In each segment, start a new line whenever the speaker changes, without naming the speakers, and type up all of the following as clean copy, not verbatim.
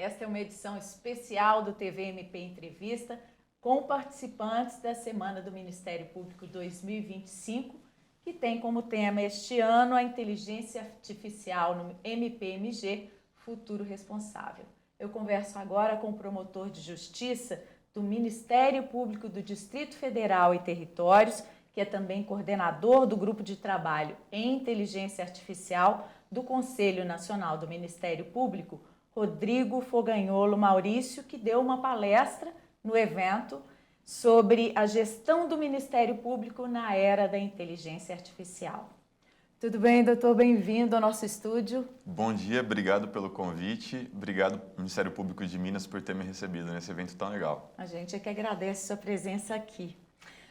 Esta é uma edição especial do TVMP Entrevista com participantes da Semana do Ministério Público 2025, que tem como tema este ano a inteligência artificial no MPMG, Futuro Responsável. Eu converso agora com o promotor de Justiça do Ministério Público do Distrito Federal e Territórios, que é também coordenador do Grupo de Trabalho em Inteligência Artificial do Conselho Nacional do Ministério Público, Rodrigo Fogagnolo Maurício, que deu uma palestra no evento sobre a gestão do Ministério Público na era da inteligência artificial. Tudo bem, doutor? Bem-vindo ao nosso estúdio.
Bom dia, obrigado pelo convite. Obrigado, Ministério Público de Minas, por ter me recebido nesse evento tão legal.
A gente é que agradece a sua presença aqui.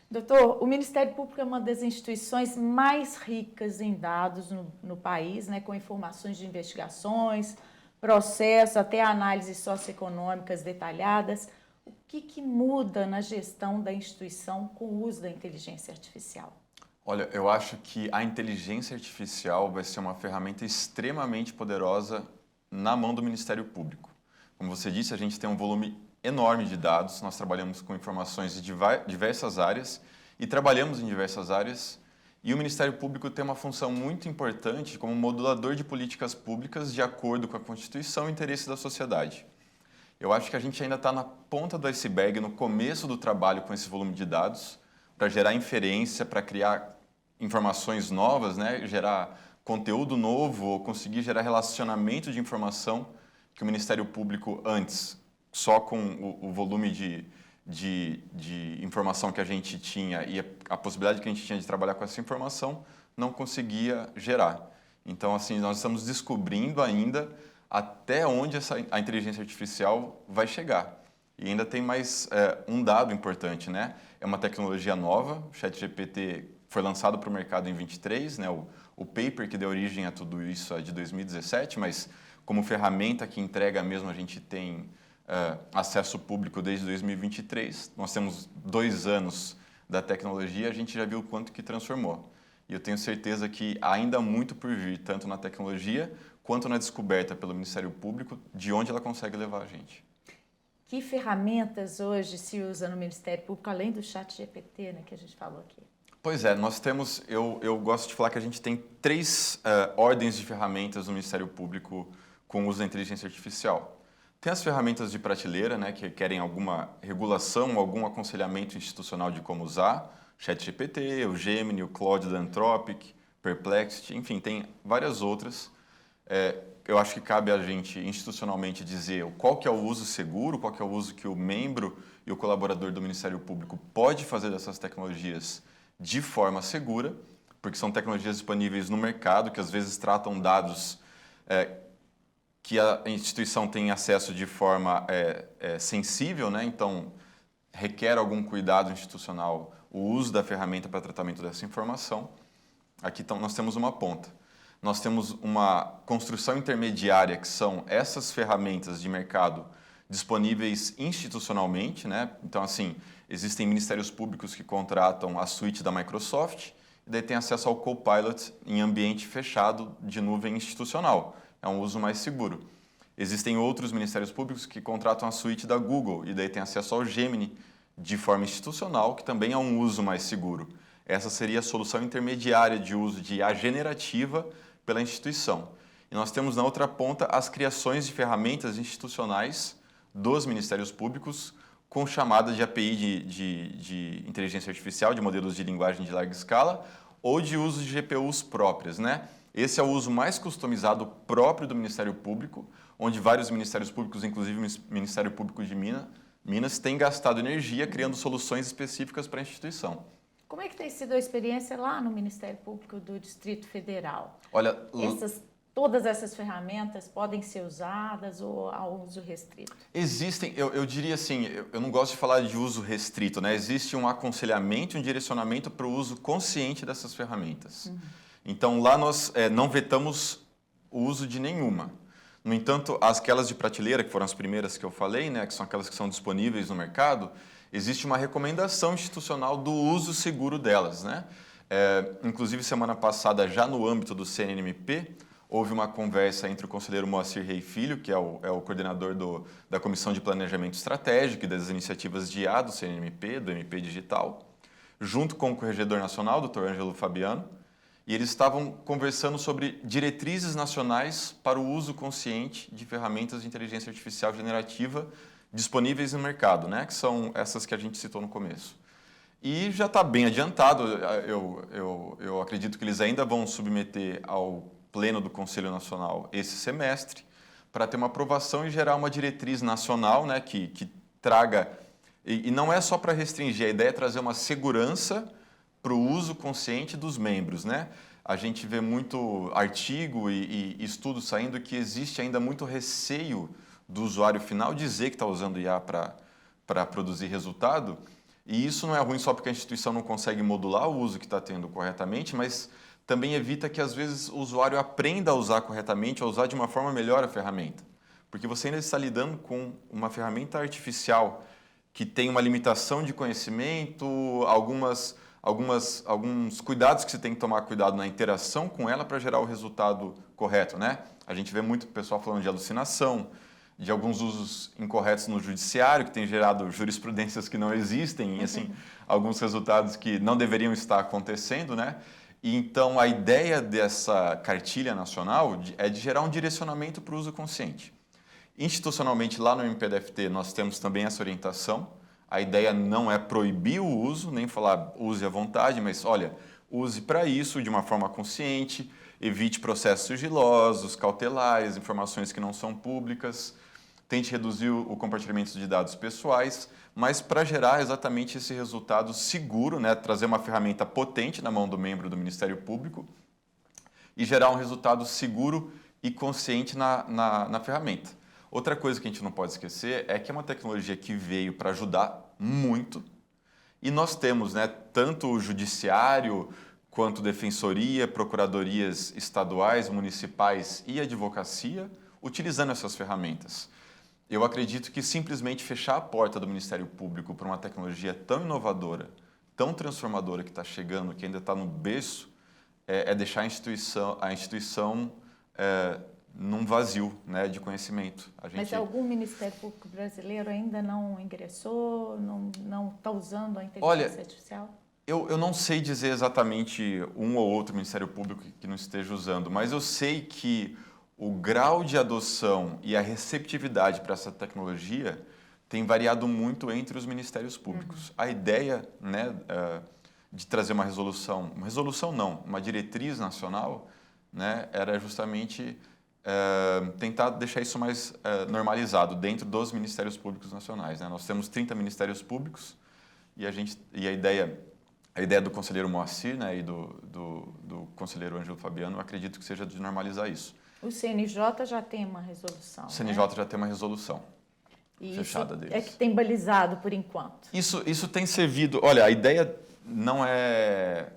Doutor, o Ministério Público é uma das instituições mais ricas em dados no país, né, com informações de investigações, processos, até análises socioeconômicas detalhadas. O que muda na gestão da instituição com o uso da inteligência artificial?
Olha, eu acho que a inteligência artificial vai ser uma ferramenta extremamente poderosa na mão do Ministério Público. Como você disse, a gente tem um volume enorme de dados, nós trabalhamos com informações de diversas áreas e trabalhamos em diversas áreas, e o Ministério Público tem uma função muito importante como modulador de políticas públicas de acordo com a Constituição e o interesse da sociedade. Eu acho que a gente ainda está na ponta do iceberg, no começo do trabalho com esse volume de dados, para gerar inferência, para criar informações novas, né? Gerar conteúdo novo, ou conseguir gerar relacionamento de informação que o Ministério Público antes, só com o volume de informação que a gente tinha e a possibilidade que a gente tinha de trabalhar com essa informação, não conseguia gerar. Então, assim, nós estamos descobrindo ainda até onde a inteligência artificial vai chegar. E ainda tem mais um dado importante, né? É uma tecnologia nova, o ChatGPT foi lançado para o mercado em 23, né? O paper que deu origem a tudo isso é de 2017, mas como ferramenta que entrega mesmo, a gente tem acesso público desde 2023. Nós temos 2 anos da tecnologia, a gente já viu o quanto que transformou. E eu tenho certeza que ainda há muito por vir, tanto na tecnologia quanto na descoberta pelo Ministério Público de onde ela consegue levar a gente.
Que ferramentas hoje se usa no Ministério Público, além do ChatGPT, né, que a gente falou aqui?
Pois é, nós temos, eu gosto de falar que a gente tem 3 ordens de ferramentas no Ministério Público com o uso da inteligência artificial. Tem as ferramentas de prateleira, né, que querem alguma regulação, algum aconselhamento institucional de como usar, ChatGPT, o Gemini, o Claude da Anthropic, Perplexity, enfim, tem várias outras. Eu acho que cabe a gente institucionalmente dizer qual que é o uso seguro, qual que é o uso que o membro e o colaborador do Ministério Público pode fazer dessas tecnologias de forma segura, porque são tecnologias disponíveis no mercado, que às vezes tratam dados que a instituição tem acesso de forma sensível, né? Então requer algum cuidado institucional o uso da ferramenta para tratamento dessa informação. Aqui então, nós temos uma ponta. Nós temos uma construção intermediária, que são essas ferramentas de mercado disponíveis institucionalmente, né? Então, assim, existem ministérios públicos que contratam a suíte da Microsoft e daí tem acesso ao Copilot em ambiente fechado de nuvem institucional. É um uso mais seguro. Existem outros ministérios públicos que contratam a suíte da Google e daí tem acesso ao Gemini de forma institucional, que também é um uso mais seguro. Essa seria a solução intermediária de uso de IA generativa pela instituição. E nós temos na outra ponta as criações de ferramentas institucionais dos ministérios públicos com chamada de API de inteligência artificial, de modelos de linguagem de larga escala ou de uso de GPUs próprias, né? Esse é o uso mais customizado próprio do Ministério Público, onde vários ministérios públicos, inclusive o Ministério Público de Minas, têm gastado energia criando soluções específicas para a instituição.
Como é que tem sido a experiência lá no Ministério Público do Distrito Federal?
Olha,
todas essas ferramentas podem ser usadas ou ao uso restrito?
Existem, eu diria assim, eu não gosto de falar de uso restrito, né? Existe um aconselhamento e um direcionamento para o uso consciente dessas ferramentas. Então, lá nós não vetamos o uso de nenhuma. No entanto, aquelas de prateleira, que foram as primeiras que eu falei, né, que são aquelas que são disponíveis no mercado, existe uma recomendação institucional do uso seguro delas, né? Inclusive, semana passada, já no âmbito do CNMP, houve uma conversa entre o conselheiro Moacir Rei Filho, que é o coordenador da Comissão de Planejamento Estratégico e das iniciativas de IA do CNMP, do MP Digital, junto com o Corregedor Nacional, Dr. Ângelo Fabiano, e eles estavam conversando sobre diretrizes nacionais para o uso consciente de ferramentas de inteligência artificial generativa disponíveis no mercado, né? Que são essas que a gente citou no começo. E já está bem adiantado, eu acredito que eles ainda vão submeter ao Pleno do Conselho Nacional esse semestre, para ter uma aprovação e gerar uma diretriz nacional, né, que traga... E não é só para restringir, a ideia é trazer uma segurança para o uso consciente dos membros, né? A gente vê muito artigo e estudo saindo que existe ainda muito receio do usuário final dizer que está usando IA para produzir resultado, e isso não é ruim só porque a instituição não consegue modular o uso que está tendo corretamente, mas também evita que, às vezes, o usuário aprenda a usar corretamente, a usar de uma forma melhor a ferramenta. Porque você ainda está lidando com uma ferramenta artificial que tem uma limitação de conhecimento, alguns cuidados que você tem que tomar cuidado na interação com ela para gerar o resultado correto, né? A gente vê muito pessoal falando de alucinação, de alguns usos incorretos no judiciário, que tem gerado jurisprudências que não existem, e assim, alguns resultados que não deveriam estar acontecendo, né? E então, a ideia dessa cartilha nacional é de gerar um direcionamento para o uso consciente. Institucionalmente, lá no MPDFT, nós temos também essa orientação. A ideia não é proibir o uso, nem falar use à vontade, mas, olha, use para isso de uma forma consciente, evite processos sigilosos, cautelares, informações que não são públicas, tente reduzir o compartilhamento de dados pessoais, mas para gerar exatamente esse resultado seguro, né, trazer uma ferramenta potente na mão do membro do Ministério Público e gerar um resultado seguro e consciente na ferramenta. Outra coisa que a gente não pode esquecer é que é uma tecnologia que veio para ajudar muito, e nós temos, né, tanto o judiciário quanto defensoria, procuradorias estaduais, municipais e advocacia utilizando essas ferramentas. Eu acredito que simplesmente fechar a porta do Ministério Público para uma tecnologia tão inovadora, tão transformadora que está chegando, que ainda está no berço, é deixar a instituição num vazio, né, de conhecimento.
Mas algum Ministério Público brasileiro ainda não ingressou, não está usando a inteligência artificial?
Eu não sei dizer exatamente um ou outro Ministério Público que não esteja usando, mas eu sei que o grau de adoção e a receptividade para essa tecnologia tem variado muito entre os ministérios públicos. A ideia, né, de trazer uma diretriz nacional, né, era justamente tentar deixar isso mais normalizado dentro dos ministérios públicos nacionais, né? Nós temos 30 ministérios públicos e a ideia do conselheiro Moacir, né, e do conselheiro Ângelo Fabiano, eu acredito que seja de normalizar isso.
O CNJ já tem uma resolução.
O CNJ, né, já tem uma resolução
e
fechada
isso
deles.
É que tem balizado por enquanto.
Isso tem servido... Olha, a ideia não é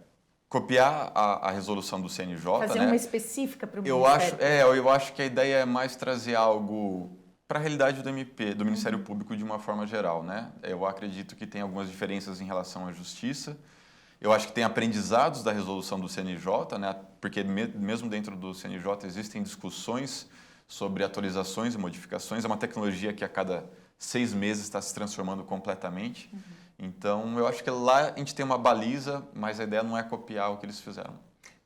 copiar a resolução do CNJ,
fazer, né, uma específica para o
Ministério. Eu acho que a ideia é mais trazer algo para a realidade do MP, do Ministério Público de uma forma geral, né? Eu acredito que tem algumas diferenças em relação à Justiça. Eu acho que tem aprendizados da resolução do CNJ, né? Porque mesmo dentro do CNJ existem discussões sobre atualizações e modificações. É uma tecnologia que a cada 6 meses está se transformando completamente. Então, eu acho que lá a gente tem uma baliza, mas a ideia não é copiar o que eles fizeram.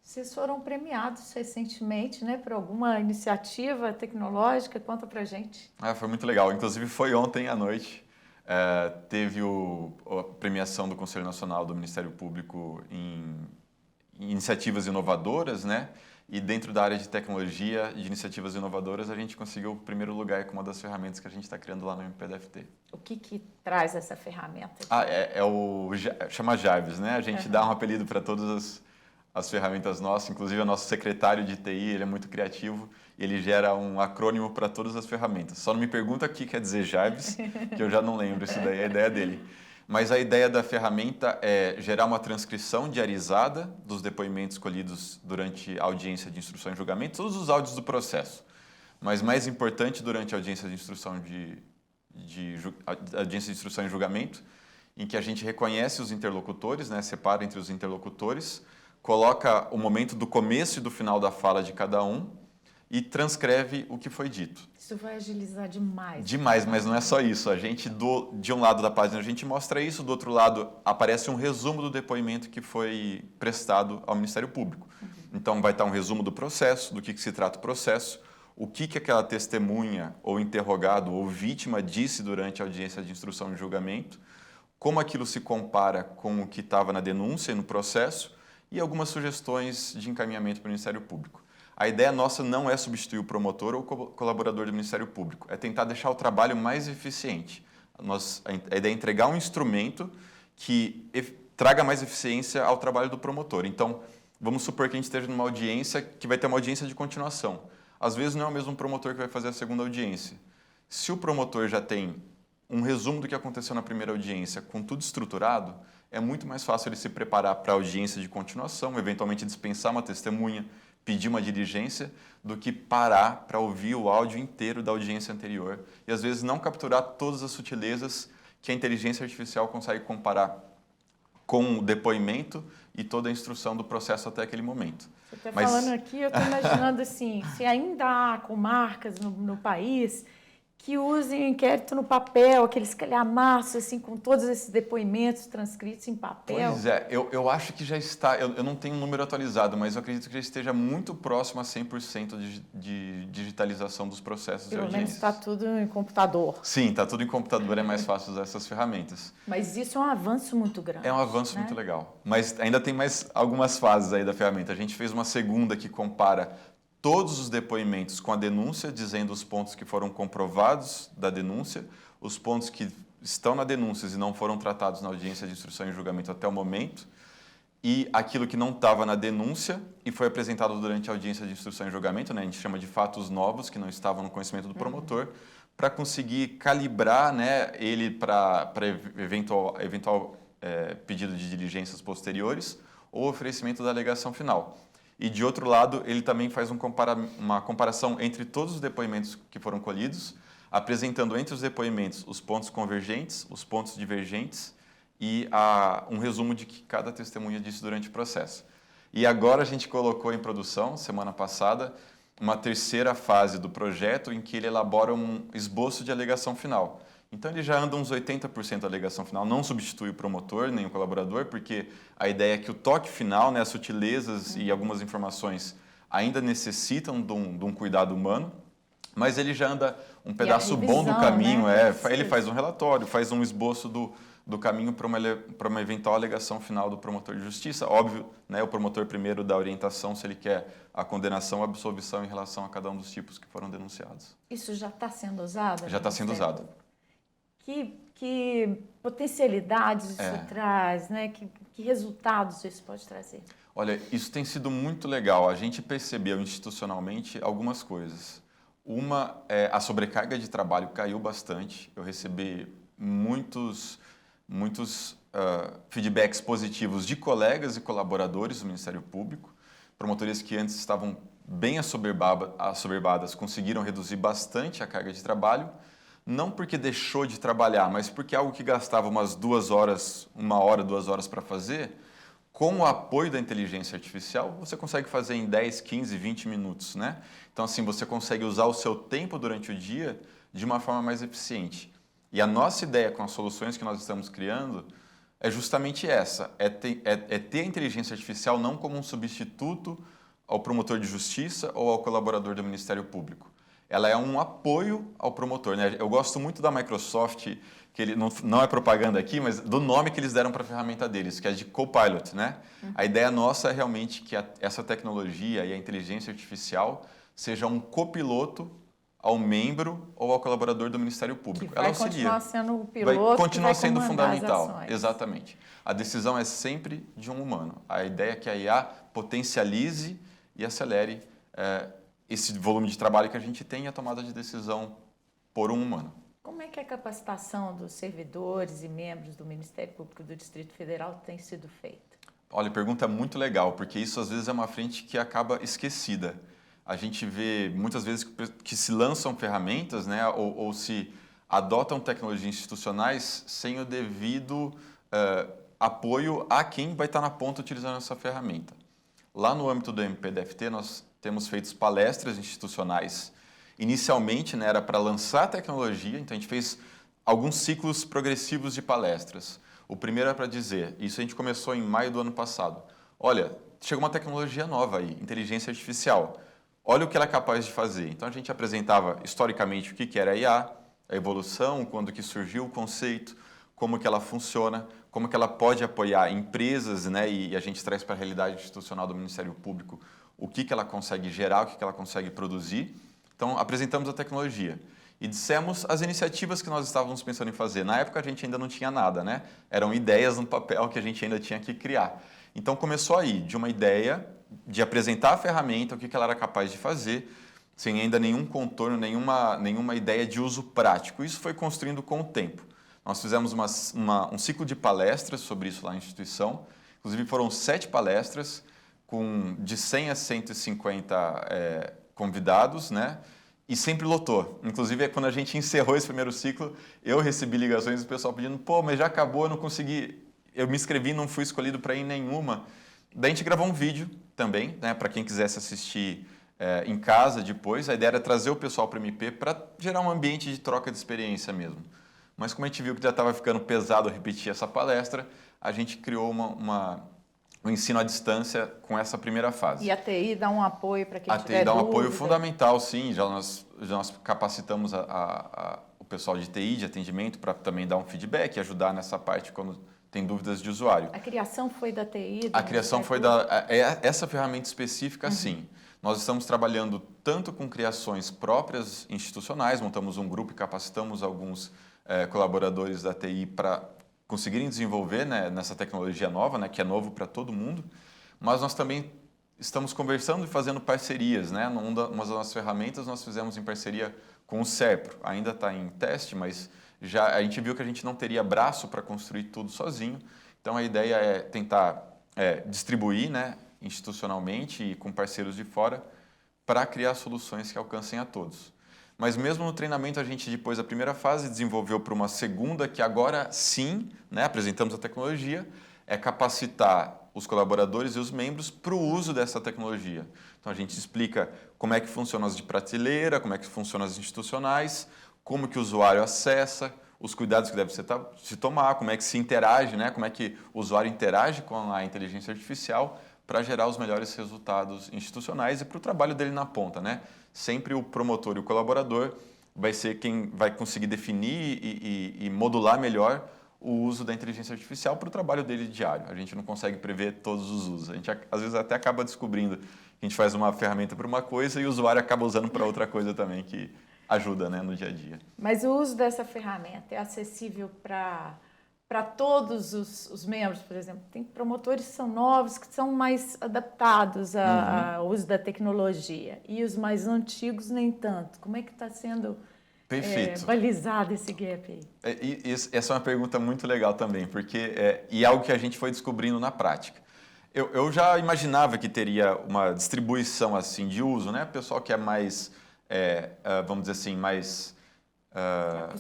Vocês foram premiados recentemente, né, por alguma iniciativa tecnológica? Conta pra gente.
Foi muito legal. Inclusive, foi ontem à noite. Teve a premiação do Conselho Nacional do Ministério Público em iniciativas inovadoras, né? E dentro da área de tecnologia, de iniciativas inovadoras, a gente conseguiu o primeiro lugar com uma das ferramentas que a gente está criando lá no MPDFT.
O que traz essa ferramenta?
Chama Jarvis, né? A gente dá um apelido para todas as ferramentas nossas, inclusive o nosso secretário de TI, ele é muito criativo, e ele gera um acrônimo para todas as ferramentas. Só não me pergunta o que quer dizer Jarvis, que eu já não lembro, isso daí é a ideia dele. Mas a ideia da ferramenta é gerar uma transcrição diarizada dos depoimentos colhidos durante a audiência de instrução e julgamento, todos os áudios do processo. Mas mais importante, durante a audiência de instrução audiência de instrução e julgamento, em que a gente reconhece os interlocutores, né, separa entre os interlocutores, coloca o momento do começo e do final da fala de cada um e transcreve o que foi dito.
Isso vai agilizar demais.
Demais, mas não é só isso. A gente, de um lado da página, a gente mostra isso, do outro lado aparece um resumo do depoimento que foi prestado ao Ministério Público. Então vai estar um resumo do processo, do que se trata o processo, o que aquela testemunha, ou interrogado, ou vítima disse durante a audiência de instrução e julgamento, como aquilo se compara com o que estava na denúncia e no processo, e algumas sugestões de encaminhamento para o Ministério Público. A ideia nossa não é substituir o promotor ou o colaborador do Ministério Público, é tentar deixar o trabalho mais eficiente. A ideia é entregar um instrumento que traga mais eficiência ao trabalho do promotor. Então, vamos supor que a gente esteja numa audiência que vai ter uma audiência de continuação. Às vezes não é o mesmo promotor que vai fazer a segunda audiência. Se o promotor já tem um resumo do que aconteceu na primeira audiência com tudo estruturado, é muito mais fácil ele se preparar para a audiência de continuação, eventualmente dispensar uma testemunha, pedir uma diligência, do que parar para ouvir o áudio inteiro da audiência anterior e, às vezes, não capturar todas as sutilezas que a inteligência artificial consegue comparar com o depoimento e toda a instrução do processo até aquele momento.
Você está falando aqui, eu estou imaginando assim, se ainda há comarcas no país que usem o inquérito no papel, aqueles calhamaços, assim, com todos esses depoimentos transcritos em papel.
Pois é, eu acho que já está, eu não tenho um número atualizado, mas eu acredito que já esteja muito próximo a 100% de digitalização dos processos de audiência.
Pelo menos está tudo em computador.
Sim, está tudo em computador, é mais fácil usar essas ferramentas.
Mas isso é um avanço muito grande.
É um avanço,
né?
muito legal. Mas ainda tem mais algumas fases aí da ferramenta. A gente fez uma segunda que compara todos os depoimentos com a denúncia, dizendo os pontos que foram comprovados da denúncia, os pontos que estão na denúncia e não foram tratados na audiência de instrução e julgamento até o momento, e aquilo que não estava na denúncia e foi apresentado durante a audiência de instrução e julgamento, né? A gente chama de fatos novos que não estavam no conhecimento do promotor, para conseguir calibrar, né, ele para eventual pedido de diligências posteriores ou oferecimento da alegação final. E, de outro lado, ele também faz uma comparação entre todos os depoimentos que foram colhidos, apresentando entre os depoimentos os pontos convergentes, os pontos divergentes e um resumo de que cada testemunha disse durante o processo. E agora a gente colocou em produção, semana passada, uma terceira fase do projeto em que ele elabora um esboço de alegação final. Então, ele já anda uns 80% da alegação final, não substitui o promotor nem o colaborador, porque a ideia é que o toque final, né, as sutilezas e algumas informações ainda necessitam de um cuidado humano, mas ele já anda um pedaço bom do caminho, né? Ele faz um relatório, faz um esboço do caminho para uma eventual alegação final do promotor de justiça. Óbvio, né, o promotor primeiro dá orientação se ele quer a condenação ou absolvição em relação a cada um dos tipos que foram denunciados.
Isso já está sendo usado?
Já está sendo usado.
Que potencialidades isso traz, né? Que resultados isso pode trazer?
Olha, isso tem sido muito legal. A gente percebeu institucionalmente algumas coisas. Uma, a sobrecarga de trabalho caiu bastante. Eu recebi muitos feedbacks positivos de colegas e colaboradores do Ministério Público. Promotorias que antes estavam bem assoberbadas conseguiram reduzir bastante a carga de trabalho. Não porque deixou de trabalhar, mas porque algo que gastava umas 2 horas, 1 hora, 2 horas para fazer, com o apoio da inteligência artificial, você consegue fazer em 10, 15, 20 minutos, né? Então, assim, você consegue usar o seu tempo durante o dia de uma forma mais eficiente. E a nossa ideia com as soluções que nós estamos criando é justamente essa, é ter a inteligência artificial não como um substituto ao promotor de justiça ou ao colaborador do Ministério Público. Ela é um apoio ao promotor, né? Eu gosto muito da Microsoft, que ele não é propaganda aqui, mas do nome que eles deram para a ferramenta deles, que é de Copilot, né? A ideia nossa é realmente que essa tecnologia e a inteligência artificial seja um copiloto ao membro ou ao colaborador do Ministério Público.
Ela continuar sendo o piloto,
vai continuar sendo
fundamental.
Exatamente. A decisão é sempre de um humano. A ideia é que a IA potencialize e acelere esse volume de trabalho que a gente tem e a tomada de decisão por um humano.
Como é que a capacitação dos servidores e membros do Ministério Público do Distrito Federal tem sido feita?
Olha, pergunta muito legal, porque isso às vezes é uma frente que acaba esquecida. A gente vê muitas vezes que se lançam ferramentas, né, ou se adotam tecnologias institucionais sem o devido apoio a quem vai estar na ponta utilizando essa ferramenta. Lá no âmbito do MPDFT, nós temos feito palestras institucionais. Inicialmente, né, era para lançar a tecnologia, então a gente fez alguns ciclos progressivos de palestras. O primeiro era para dizer, isso a gente começou em maio do ano passado, olha, chegou uma tecnologia nova aí, inteligência artificial. Olha o que ela é capaz de fazer. Então a gente apresentava historicamente o que era a IA, a evolução, quando que surgiu o conceito, como que ela funciona, como que ela pode apoiar empresas, né? E a gente traz para a realidade institucional do Ministério Público o que ela consegue gerar, o que ela consegue produzir. Então apresentamos a tecnologia e dissemos as iniciativas que nós estávamos pensando em fazer. Na época a gente ainda não tinha nada, né? Eram ideias no papel que a gente ainda tinha que criar. Então começou aí, de uma ideia, de apresentar a ferramenta, o que ela era capaz de fazer, sem ainda nenhum contorno, nenhuma ideia de uso prático. Isso foi construindo com o tempo. Nós fizemos um ciclo de palestras sobre isso lá na instituição. Inclusive foram 7 palestras, com de 100 a 150 convidados, né? E sempre lotou. Inclusive, quando a gente encerrou esse primeiro ciclo, eu recebi ligações do pessoal pedindo, pô, mas já acabou, eu não consegui, eu me inscrevi, não fui escolhido para ir em nenhuma. Daí a gente gravou um vídeo também, né, para quem quisesse assistir em casa depois. A ideia era trazer o pessoal para o MP para gerar um ambiente de troca de experiência mesmo. Mas como a gente viu que já estava ficando pesado repetir essa palestra, a gente criou um ensino à distância com essa primeira fase.
E a TI dá um apoio para quem tiver dúvida?
A TI dá um apoio fundamental, sim. Já nós capacitamos o pessoal de TI, de atendimento, para também dar um feedback e ajudar nessa parte quando tem dúvidas de usuário.
A criação foi da TI?
A criação foi essa ferramenta específica, sim. Nós estamos trabalhando tanto com criações próprias institucionais, montamos um grupo e capacitamos alguns colaboradores da TI para conseguirem desenvolver, né, nessa tecnologia nova, né, que é novo para todo mundo, mas nós também estamos conversando e fazendo parcerias, né? Uma das nossas ferramentas nós fizemos em parceria com o Serpro. Ainda está em teste, mas já a gente viu que a gente não teria braço para construir tudo sozinho. Então a ideia é tentar distribuir, né, institucionalmente e com parceiros de fora para criar soluções que alcancem a todos. Mas mesmo no treinamento, a gente, depois da primeira fase, desenvolveu para uma segunda, que agora sim, né, apresentamos a tecnologia, é capacitar os colaboradores e os membros para o uso dessa tecnologia. Então, a gente explica como é que funcionam as de prateleira, como é que funcionam as institucionais, como que o usuário acessa, os cuidados que deve se tomar, como é que se interage, né, como é que o usuário interage com a inteligência artificial para gerar os melhores resultados institucionais e para o trabalho dele na ponta, né? Sempre o promotor e o colaborador vai ser quem vai conseguir definir e modular melhor o uso da inteligência artificial para o trabalho dele diário. A gente não consegue prever todos os usos. A gente, às vezes, até acaba descobrindo que a gente faz uma ferramenta para uma coisa e o usuário acaba usando para outra coisa também, que ajuda, né, no dia a dia.
Mas o uso dessa ferramenta é acessível para todos os membros, por exemplo? Tem promotores que são novos, que são mais adaptados ao uso da tecnologia, e os mais antigos nem tanto. Como é que está sendo balizado esse gap aí?
Essa é uma pergunta muito legal também, porque é algo que a gente foi descobrindo na prática. Eu já imaginava que teria uma distribuição assim de uso, né? Pessoal que é mais, vamos dizer assim, mais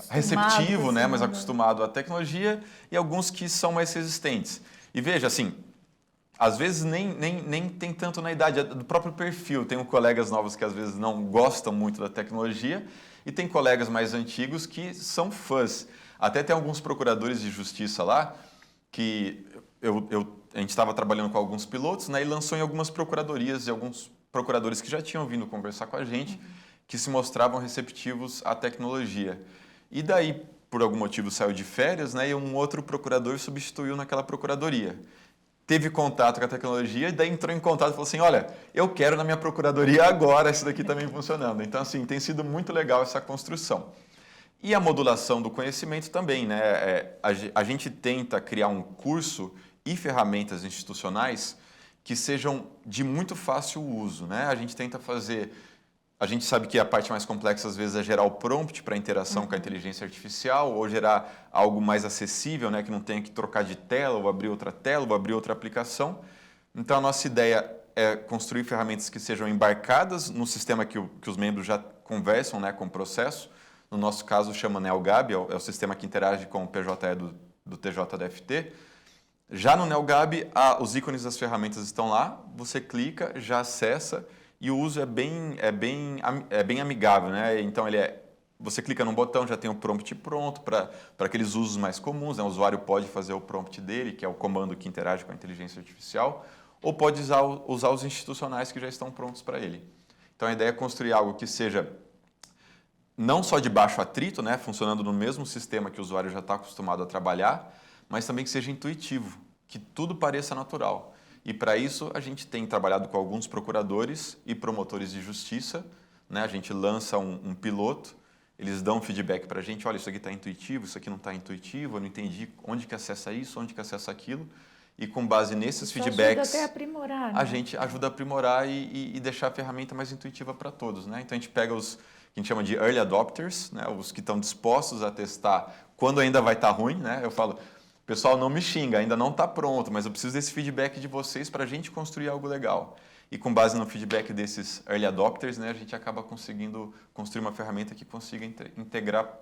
receptivo, né, mais acostumado à tecnologia, e alguns que são mais resistentes. E veja, assim, às vezes nem tem tanto na idade, do próprio perfil. Tem colegas novos que às vezes não gostam muito da tecnologia e tem colegas mais antigos que são fãs. Até tem alguns procuradores de justiça lá que a gente estava trabalhando com alguns pilotos, né, e lançou em algumas procuradorias e alguns procuradores que já tinham vindo conversar com a gente, que se mostravam receptivos à tecnologia. E daí, por algum motivo, saiu de férias, né, e um outro procurador substituiu naquela procuradoria. Teve contato com a tecnologia e daí entrou em contato e falou assim, olha, eu quero na minha procuradoria agora isso daqui também funcionando. Então, assim, tem sido muito legal essa construção. E a modulação do conhecimento também, né? A gente tenta criar um curso e ferramentas institucionais que sejam de muito fácil uso, né? A gente tenta fazer... A gente sabe que a parte mais complexa, às vezes, é gerar o prompt para interação com a inteligência artificial ou gerar algo mais acessível, né, que não tenha que trocar de tela ou abrir outra tela ou abrir outra aplicação. Então, a nossa ideia é construir ferramentas que sejam embarcadas no sistema que os membros já conversam, né, com o processo. No nosso caso, chama NeoGAB, é o sistema que interage com o PJE do TJDFT. Já no NeoGAB, os ícones das ferramentas estão lá, você clica, já acessa e o uso é bem amigável, né? Então você clica num botão, já tem o prompt pronto para aqueles usos mais comuns, né? O usuário pode fazer o prompt dele, que é o comando que interage com a inteligência artificial, ou pode usar os institucionais que já estão prontos para ele. Então a ideia é construir algo que seja não só de baixo atrito, né? Funcionando no mesmo sistema que o usuário já está acostumado a trabalhar, mas também que seja intuitivo, que tudo pareça natural. E para isso a gente tem trabalhado com alguns procuradores e promotores de justiça, né? A gente lança um piloto, eles dão feedback para a gente, olha, isso aqui está intuitivo, isso aqui não está intuitivo, eu não entendi onde que acessa isso, onde que acessa aquilo. E com base nesses
isso
feedbacks,
ajuda até a aprimorar, né?
a gente ajuda a aprimorar e deixar a ferramenta mais intuitiva para todos, né? Então a gente pega os que a gente chama de early adopters, né? Os que estão dispostos a testar quando ainda vai estar ruim, né? Eu falo, pessoal, não me xinga, ainda não está pronto, mas eu preciso desse feedback de vocês para a gente construir algo legal. E com base no feedback desses early adopters, né, a gente acaba conseguindo construir uma ferramenta que consiga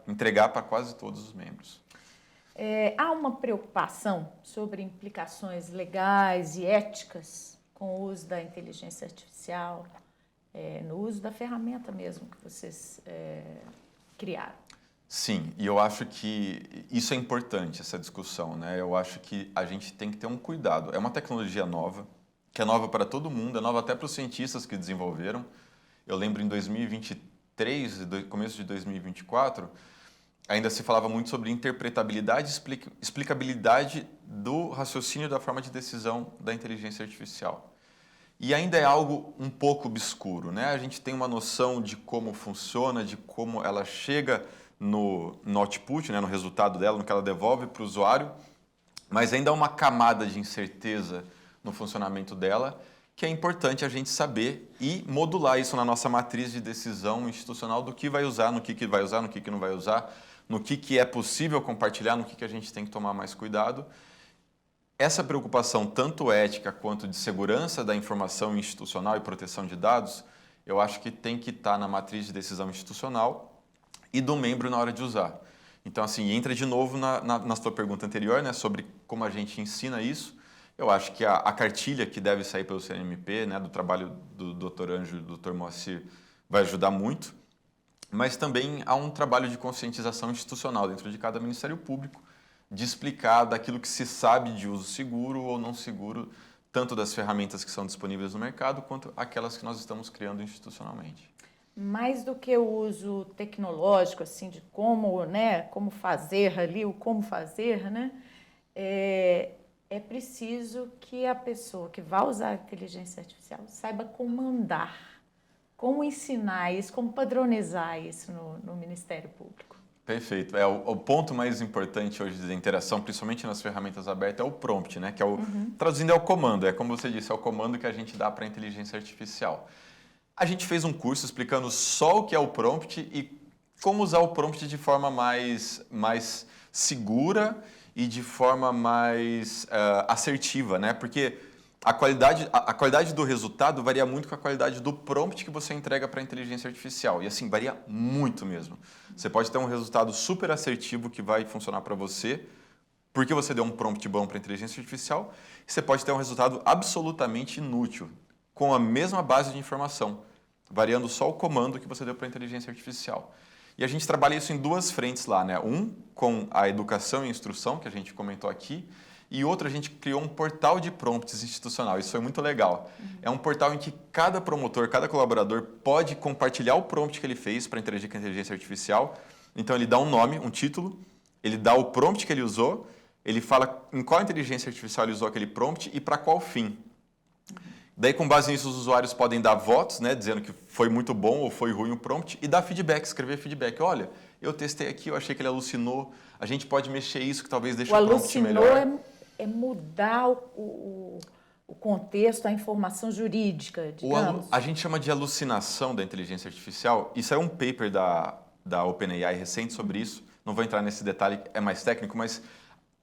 entregar para quase todos os membros.
Há uma preocupação sobre implicações legais e éticas com o uso da inteligência artificial, no uso da ferramenta mesmo que vocês criaram?
Sim, e eu acho que isso é importante, essa discussão, né? Eu acho que a gente tem que ter um cuidado. É uma tecnologia nova, que é nova para todo mundo, é nova até para os cientistas que desenvolveram. Eu lembro em 2023, começo de 2024, ainda se falava muito sobre interpretabilidade e explicabilidade do raciocínio da forma de decisão da inteligência artificial. E ainda é algo um pouco obscuro, né? A gente tem uma noção de como funciona, de como ela chega no output, né? No resultado dela, no que ela devolve para o usuário, mas ainda há uma camada de incerteza no funcionamento dela, que é importante a gente saber e modular isso na nossa matriz de decisão institucional do que vai usar, no que vai usar, no que não vai usar, no que é possível compartilhar, no que a gente tem que tomar mais cuidado. Essa preocupação, tanto ética quanto de segurança da informação institucional e proteção de dados, eu acho que tem que estar na matriz de decisão institucional e do membro na hora de usar. Então, assim, entra de novo na sua pergunta anterior, né, sobre como a gente ensina isso. Eu acho que a cartilha que deve sair pelo CNMP, né, do trabalho do Dr. Anjo e do Dr. Moacir, vai ajudar muito, mas também há um trabalho de conscientização institucional dentro de cada Ministério Público, de explicar daquilo que se sabe de uso seguro ou não seguro, tanto das ferramentas que são disponíveis no mercado, quanto aquelas que nós estamos criando institucionalmente.
Mais do que o uso tecnológico, assim, de como, né, como fazer ali, o como fazer, né, é preciso que a pessoa que vai usar a inteligência artificial saiba comandar, como ensinar isso, como padronizar isso no Ministério Público.
Perfeito. O ponto mais importante hoje da interação, principalmente nas ferramentas abertas, é o prompt, né? Que é traduzindo, é o comando. É como você disse, é o comando que a gente dá para a inteligência artificial. A gente fez um curso explicando só o que é o prompt e como usar o prompt de forma mais segura e de forma mais assertiva, né? Porque a qualidade do resultado varia muito com a qualidade do prompt que você entrega para a inteligência artificial. E assim, varia muito mesmo. Você pode ter um resultado super assertivo que vai funcionar para você, porque você deu um prompt bom para a inteligência artificial, e você pode ter um resultado absolutamente inútil, com a mesma base de informação, variando só o comando que você deu para a inteligência artificial. E a gente trabalha isso em duas frentes lá, né? Um, com a educação e instrução, que a gente comentou aqui, e outro, a gente criou um portal de prompts institucional. Isso foi muito legal. É um portal em que cada promotor, cada colaborador pode compartilhar o prompt que ele fez para interagir com a inteligência artificial. Então, ele dá um nome, um título, ele dá o prompt que ele usou, ele fala em qual inteligência artificial ele usou aquele prompt e para qual fim. Daí, com base nisso, os usuários podem dar votos, né, dizendo que foi muito bom ou foi ruim o prompt, e dar feedback, escrever feedback. Olha, eu testei aqui, eu achei que ele alucinou, a gente pode mexer isso que talvez deixe o prompt melhor.
É mudar o contexto, a informação jurídica, digamos.
A gente chama de alucinação da inteligência artificial. Isso é um paper da OpenAI recente sobre isso. Não vou entrar nesse detalhe, é mais técnico, mas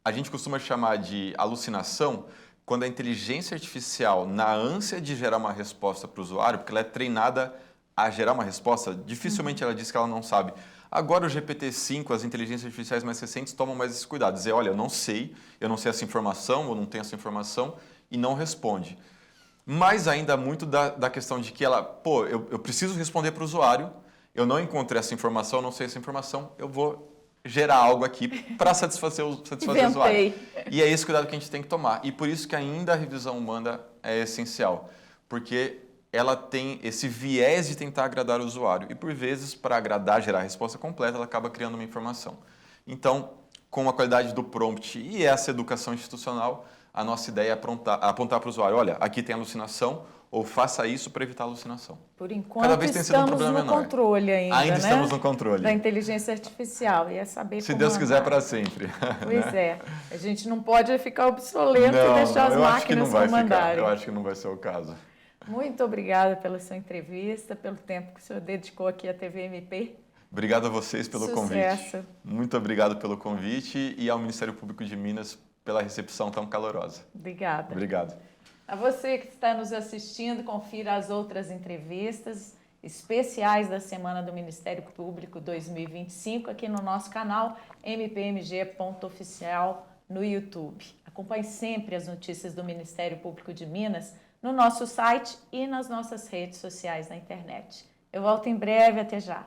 a gente costuma chamar de alucinação quando a inteligência artificial, na ânsia de gerar uma resposta para o usuário, porque ela é treinada a gerar uma resposta, dificilmente ela diz que ela não sabe. Agora o GPT-5, as inteligências artificiais mais recentes tomam mais esse cuidado. Dizer, olha, eu não sei essa informação, ou não tenho essa informação, e não responde. Mas ainda muito da questão de que ela, pô, eu preciso responder para o usuário, eu não encontrei essa informação, não sei essa informação, eu vou gerar algo aqui para satisfazer o usuário. E é esse cuidado que a gente tem que tomar. E por isso que ainda a revisão humana é essencial, porque ela tem esse viés de tentar agradar o usuário. E por vezes, para agradar, gerar a resposta completa, ela acaba criando uma informação. Então, com a qualidade do prompt e essa educação institucional, a nossa ideia é apontar para o usuário, olha, aqui tem alucinação, ou faça isso para evitar a alucinação.
Por enquanto,
cada vez tem sido um problema menor.
Controle ainda,
ainda estamos no controle.
Da inteligência artificial. E é saber
Se Deus quiser, para sempre.
Pois é. A gente não pode ficar obsoleto e deixar as máquinas comandarem.
Eu acho que não vai ser o caso.
Muito obrigada pela sua entrevista, pelo tempo que o senhor dedicou aqui à TVMP.
Obrigado a vocês pelo
Sucesso.
Convite. Muito obrigado pelo convite e ao Ministério Público de Minas pela recepção tão calorosa.
Obrigada.
Obrigado.
A você que está nos assistindo, confira as outras entrevistas especiais da Semana do Ministério Público 2025 aqui no nosso canal mpmg.oficial no YouTube. Acompanhe sempre as notícias do Ministério Público de Minas no nosso site e nas nossas redes sociais na internet. Eu volto em breve, até já.